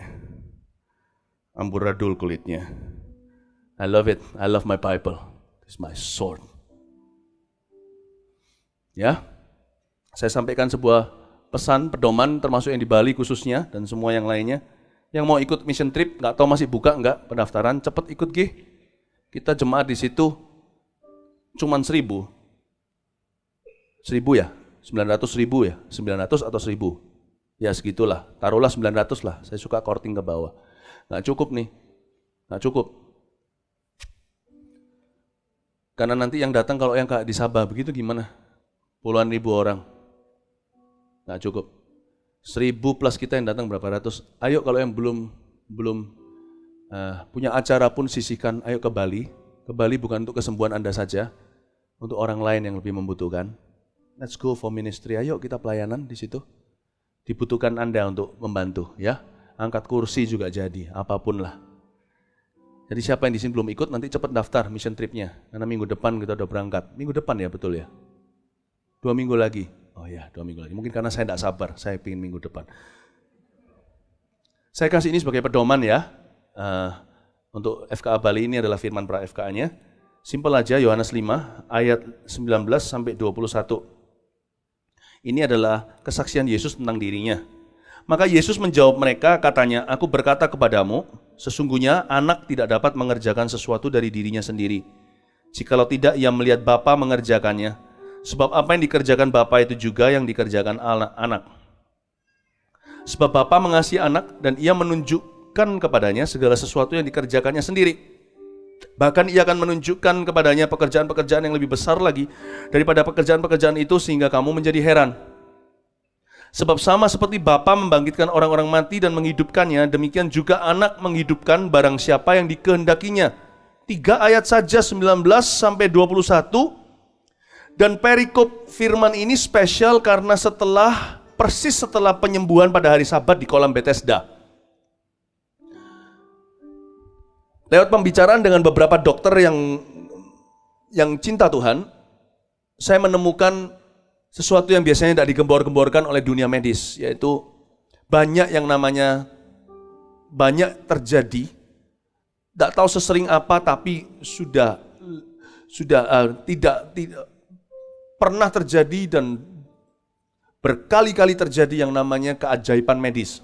amburadul kulitnya. I love it. I love my Bible. It's my sword. Ya, saya sampaikan sebuah pesan pedoman termasuk yang di Bali khususnya dan semua yang lainnya. Yang mau ikut mission trip, nggak tahu masih buka nggak pendaftaran, cepet ikut Kita jemaat di situ cuman 1.000. 1000 ya? 900.000 ya? 900 atau 1000? Ya segitulah, taruhlah 900 lah, saya suka korting ke bawah. Nggak cukup nih, nggak cukup. Karena nanti yang datang kalau yang di Sabah begitu gimana? Puluhan ribu orang. Nggak cukup. 1000 plus kita yang datang berapa ratus. Ayo kalau yang belum punya acara pun sisihkan, ayo ke Bali. Ke Bali bukan untuk kesembuhan Anda saja, untuk orang lain yang lebih membutuhkan. Let's go for ministry, ayo kita pelayanan di situ. Dibutuhkan Anda untuk membantu ya. Angkat kursi juga jadi, apapun lah. Jadi siapa yang di sini belum ikut, nanti cepat daftar mission tripnya. Karena minggu depan kita udah berangkat. Minggu depan ya, betul ya? 2 minggu lagi. Oh ya, 2 minggu lagi. Mungkin karena saya tidak sabar, saya ingin minggu depan. Saya kasih ini sebagai pedoman ya. Untuk FKA Bali ini adalah firman pra FKA-nya. Simpel aja, Yohanes 5 ayat 19 sampai 21. Ini adalah kesaksian Yesus tentang dirinya. Maka Yesus menjawab mereka, katanya, aku berkata kepadamu, sesungguhnya anak tidak dapat mengerjakan sesuatu dari dirinya sendiri. Jikalau tidak, ia melihat Bapa mengerjakannya. Sebab apa yang dikerjakan Bapa itu juga yang dikerjakan anak. Sebab Bapa mengasihi anak dan ia menunjukkan kepadanya segala sesuatu yang dikerjakannya sendiri. Bahkan ia akan menunjukkan kepadanya pekerjaan-pekerjaan yang lebih besar lagi daripada pekerjaan-pekerjaan itu sehingga kamu menjadi heran. Sebab sama seperti Bapa membangkitkan orang-orang mati dan menghidupkannya, demikian juga anak menghidupkan barang siapa yang dikehendakinya. 3 ayat saja 19 sampai 21. Dan perikop firman ini spesial karena persis setelah penyembuhan pada hari Sabat di kolam Bethesda. Lewat pembicaraan dengan beberapa dokter yang cinta Tuhan, saya menemukan sesuatu yang biasanya tidak digembor-gemborkan oleh dunia medis, yaitu banyak terjadi, tidak tahu sesering apa, tapi sudah tidak pernah terjadi dan berkali-kali terjadi yang namanya keajaiban medis.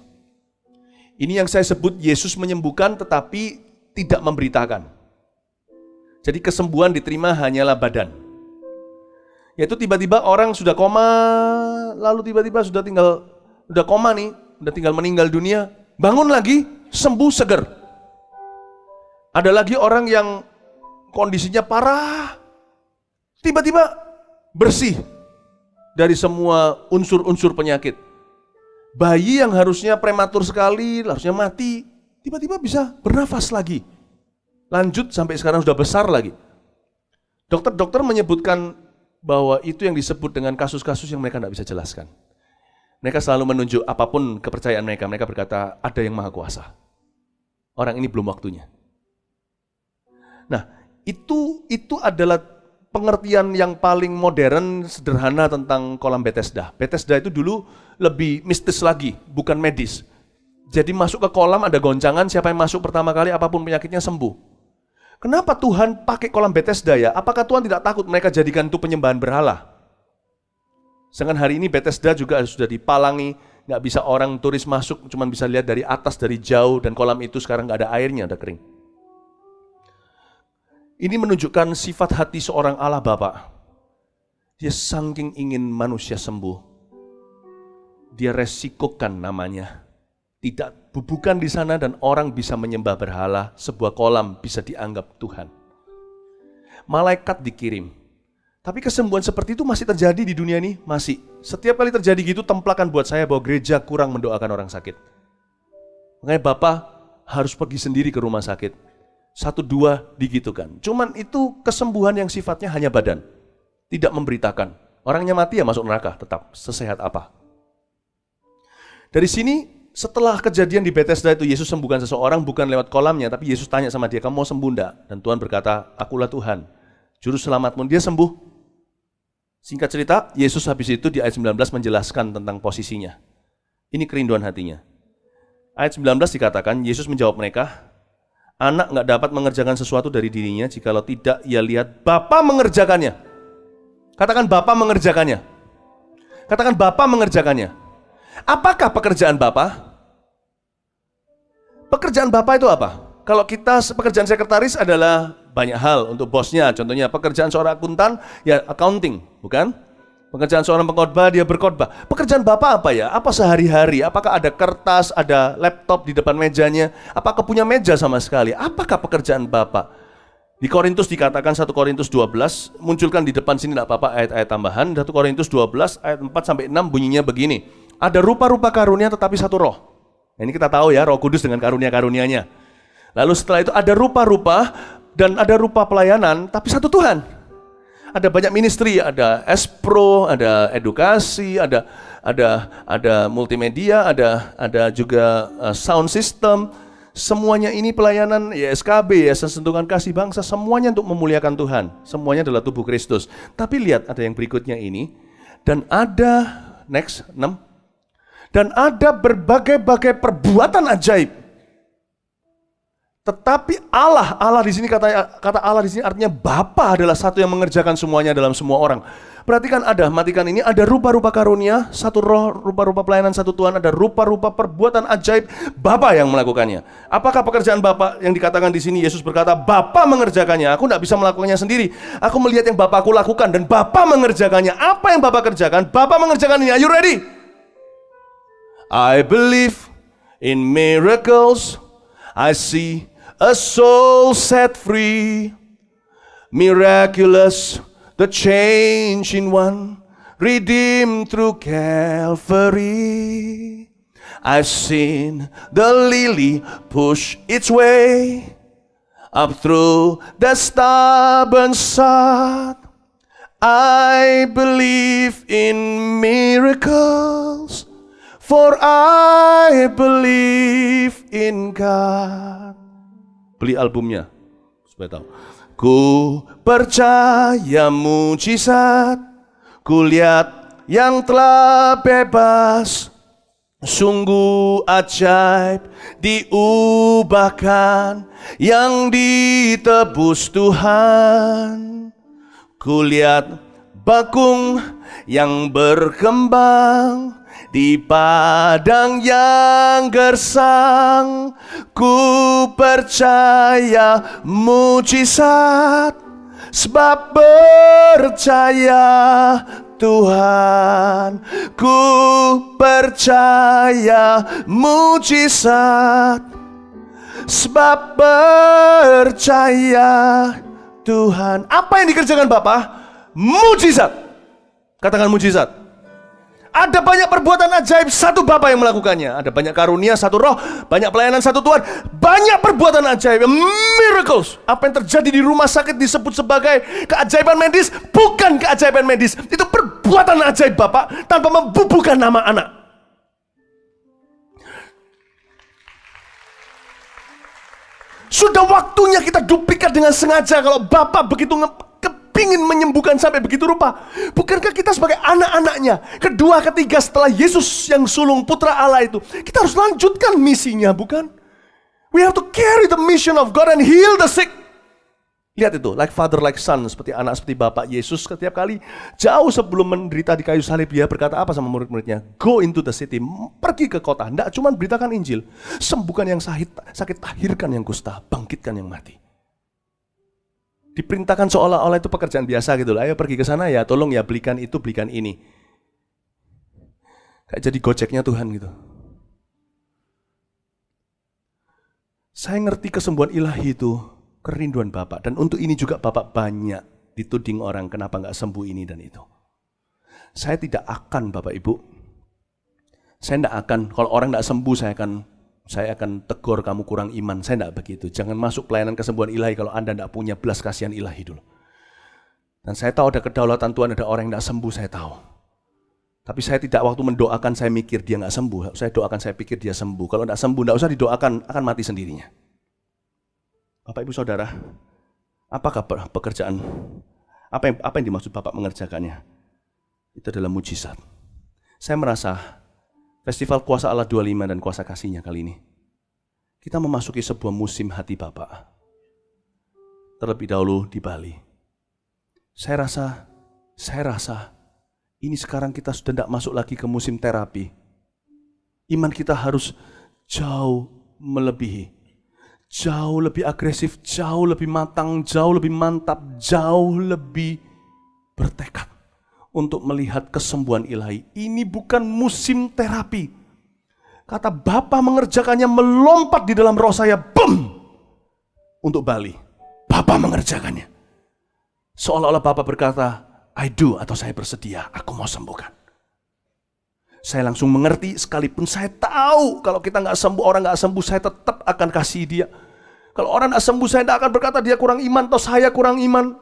Ini yang saya sebut Yesus menyembuhkan tetapi tidak memberitakan. Jadi kesembuhan diterima hanyalah badan. Yaitu tiba-tiba orang sudah koma, lalu tiba-tiba sudah koma nih, udah tinggal meninggal dunia, bangun lagi, sembuh seger. Ada lagi orang yang kondisinya parah, tiba-tiba bersih dari semua unsur-unsur penyakit. Bayi yang harusnya prematur sekali, harusnya mati, tiba-tiba bisa bernafas lagi. Lanjut sampai sekarang sudah besar lagi. Dokter-dokter menyebutkan bahwa itu yang disebut dengan kasus-kasus yang mereka tidak bisa jelaskan. Mereka selalu menunjuk apapun kepercayaan mereka. Mereka berkata, ada yang maha kuasa. Orang ini belum waktunya. Nah, itu adalah pengertian yang paling modern, sederhana tentang kolam Bethesda. Bethesda itu dulu lebih mistis lagi, bukan medis. Jadi masuk ke kolam ada goncangan, siapa yang masuk pertama kali apapun penyakitnya sembuh. Kenapa Tuhan pakai kolam Bethesda ya? Apakah Tuhan tidak takut mereka jadikan itu penyembahan berhala? Sedangkan hari ini Bethesda juga sudah dipalangi, nggak bisa orang turis masuk, cuma bisa lihat dari atas, dari jauh, dan kolam itu sekarang nggak ada airnya, udah kering. Ini menunjukkan sifat hati seorang Allah Bapa. Dia saking ingin manusia sembuh, dia resikokan namanya. Tidak bubukan di sana dan orang bisa menyembah berhala, sebuah kolam bisa dianggap Tuhan. Malaikat dikirim. Tapi kesembuhan seperti itu masih terjadi di dunia ini? Masih. Setiap kali terjadi gitu, templakan buat saya bahwa gereja kurang mendoakan orang sakit. Makanya Bapak harus pergi sendiri ke rumah sakit. 1-2 digitukan. Cuman itu kesembuhan yang sifatnya hanya badan. Tidak memberitakan. Orangnya mati ya masuk neraka tetap, sesehat apa. Dari sini, setelah kejadian di Bethesda itu, Yesus sembuhkan seseorang bukan lewat kolamnya, tapi Yesus tanya sama dia, kamu mau sembuh enggak? Dan Tuhan berkata, akulah Tuhan, juru selamatmu. Dia sembuh. Singkat cerita, Yesus habis itu di ayat 19 menjelaskan tentang posisinya. Ini kerinduan hatinya. Ayat 19 dikatakan, Yesus menjawab mereka, anak enggak dapat mengerjakan sesuatu dari dirinya, jikalau tidak ia lihat Bapa mengerjakannya. Katakan Bapa mengerjakannya. Katakan Bapa mengerjakannya. Apakah pekerjaan Bapa? Pekerjaan Bapa itu apa? Kalau kita pekerjaan sekretaris adalah banyak hal untuk bosnya. Contohnya pekerjaan seorang akuntan, ya accounting, bukan? Pekerjaan seorang pengkhotbah, dia berkhotbah. Pekerjaan Bapak apa ya? Apa sehari-hari? Apakah ada kertas, ada laptop di depan mejanya? Apakah punya meja sama sekali? Apakah pekerjaan Bapak? Di Korintus dikatakan 1 Korintus 12, munculkan di depan sini enggak apa-apa ayat-ayat tambahan. 1 Korintus 12 ayat 4 sampai 6 bunyinya begini. Ada rupa-rupa karunia tetapi satu roh. Nah, ini kita tahu ya, Roh Kudus dengan karunia-karunianya. Lalu setelah itu ada rupa-rupa dan ada rupa pelayanan tapi satu Tuhan. Ada banyak ministry, ada Espro, ada edukasi, ada multimedia, ada juga sound system. Semuanya ini pelayanan YSKB, Yayasan Sentuhan Kasih Bangsa, semuanya untuk memuliakan Tuhan. Semuanya adalah tubuh Kristus. Tapi lihat ada yang berikutnya ini, dan ada next 6. Dan ada berbagai-bagai perbuatan ajaib. Tetapi Allah di sini kata Allah di sini artinya Bapa adalah satu yang mengerjakan semuanya dalam semua orang. Perhatikan matikan ini ada rupa-rupa karunia, satu roh, rupa-rupa pelayanan satu Tuhan, ada rupa-rupa perbuatan ajaib, Bapa yang melakukannya. Apakah pekerjaan Bapa yang dikatakan di sini? Yesus berkata, Bapa mengerjakannya, aku tidak bisa melakukannya sendiri. Aku melihat yang Bapakku lakukan dan Bapa mengerjakannya. Apa yang Bapa kerjakan? Bapa mengerjakannya. Are you ready? I believe in miracles. I see a soul set free, miraculous, the change in one, redeemed through Calvary. I've seen the lily push its way up through the stubborn sod. I believe in miracles, for I believe in God. Beli albumnya supaya tahu. Ku percaya mujizat, ku lihat yang telah bebas, sungguh ajaib diubahkan, yang ditebus Tuhan. Ku lihat bakung yang berkembang di padang yang gersang. Ku percaya mujizat, sebab percaya Tuhan. Ku percaya mujizat, sebab percaya Tuhan. Apa yang dikerjakan Bapa? Mujizat. Katakan mujizat. Ada banyak perbuatan ajaib, satu Bapa yang melakukannya. Ada banyak karunia, satu roh. Banyak pelayanan, satu Tuhan. Banyak perbuatan ajaib, miracles. Apa yang terjadi di rumah sakit disebut sebagai keajaiban medis. Bukan keajaiban medis, itu perbuatan ajaib Bapa tanpa membubuhkan nama anak. Sudah waktunya kita duplikat dengan sengaja. Kalau Bapa begitu ingin menyembuhkan sampai begitu rupa, bukankah kita sebagai anak-anaknya, kedua, ketiga setelah Yesus yang sulung putra Allah itu, kita harus lanjutkan misinya, bukan? We have to carry the mission of God and heal the sick. Lihat itu, like father, like son, seperti anak, seperti Bapak. Yesus setiap kali jauh sebelum menderita di kayu salib, dia berkata apa sama murid-muridnya? Go into the city, pergi ke kota, tidak cuma beritakan Injil, sembuhkan yang sakit, tahirkan yang kusta, bangkitkan yang mati. Diperintahkan seolah-olah itu pekerjaan biasa gitu loh. Ayo pergi ke sana ya, tolong ya belikan itu, belikan ini. Kayak jadi gojeknya Tuhan gitu. Saya ngerti kesembuhan ilahi itu kerinduan Bapak. Dan untuk ini juga Bapak banyak dituding orang kenapa nggak sembuh ini dan itu. Saya tidak akan Bapak Ibu. Saya tidak akan, kalau orang nggak sembuh saya akan tegur kamu kurang iman. Saya tidak begitu. Jangan masuk pelayanan kesembuhan ilahi kalau Anda tidak punya belas kasihan ilahi dulu. Dan saya tahu ada kedaulatan Tuhan, ada orang yang tidak sembuh, saya tahu. Tapi saya tidak waktu mendoakan saya mikir dia nggak sembuh. Saya doakan saya pikir dia sembuh. Kalau tidak sembuh, tidak usah didoakan, akan mati sendirinya. Bapak Ibu Saudara, apakah pekerjaan, apa yang dimaksud Bapak mengerjakannya? Itu adalah mujizat. Saya merasa Festival Kuasa Allah 25 dan Kuasa Kasih-Nya kali ini, kita memasuki sebuah musim hati Bapak. Terlebih dahulu di Bali. Saya rasa ini sekarang kita sudah tidak masuk lagi ke musim terapi. Iman kita harus jauh melebihi, jauh lebih agresif, jauh lebih matang, jauh lebih mantap, jauh lebih bertekad untuk melihat kesembuhan ilahi. Ini bukan musim terapi. Kata Bapa mengerjakannya, melompat di dalam roh saya, boom, untuk Bali. Bapa mengerjakannya. Seolah-olah Bapa berkata, I do, atau saya bersedia, aku mau sembuhkan. Saya langsung mengerti, sekalipun saya tahu kalau kita nggak sembuh, orang nggak sembuh, saya tetap akan kasih dia. Kalau orang nggak sembuh, saya tidak akan berkata dia kurang iman atau saya kurang iman.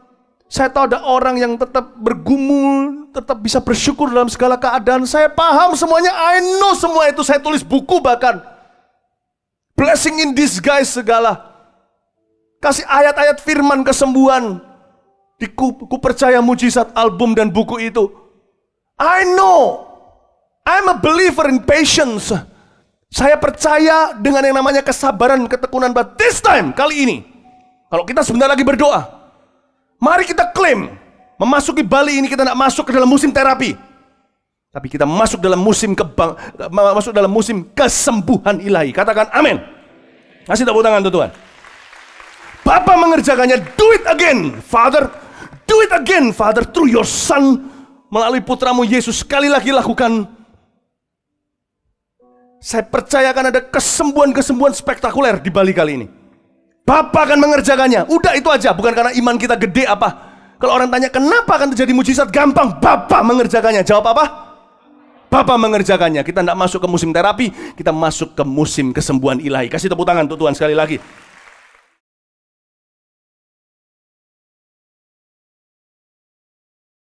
Saya tahu ada orang yang tetap bergumul, tetap bisa bersyukur dalam segala keadaan. Saya paham semuanya, I know semua itu. Saya tulis buku bahkan. Blessing in disguise segala. Kasih ayat-ayat firman kesembuhan. Ku percaya mujizat album dan buku itu. I know. I'm a believer in patience. Saya percaya dengan yang namanya kesabaran, ketekunan. But this time, kali ini, kalau kita sebentar lagi berdoa, mari kita klaim, memasuki Bali ini kita tidak masuk ke dalam musim terapi, tapi kita masuk dalam musim kesembuhan ilahi. Katakan amin. Kasih tepuk tangan Tuhan. Bapa mengerjakannya, do it again, Father. Do it again, Father, through your Son, melalui putramu Yesus. Sekali lagi lakukan. Saya percaya akan ada kesembuhan-kesembuhan spektakuler di Bali kali ini. Bapa akan mengerjakannya. Udah itu aja, bukan karena iman kita gede apa. Kalau orang tanya kenapa akan terjadi mujizat, gampang. Bapa mengerjakannya. Jawab apa? Bapa mengerjakannya. Kita tidak masuk ke musim terapi, kita masuk ke musim kesembuhan ilahi. Kasih tepuk tangan untuk Tuhan sekali lagi.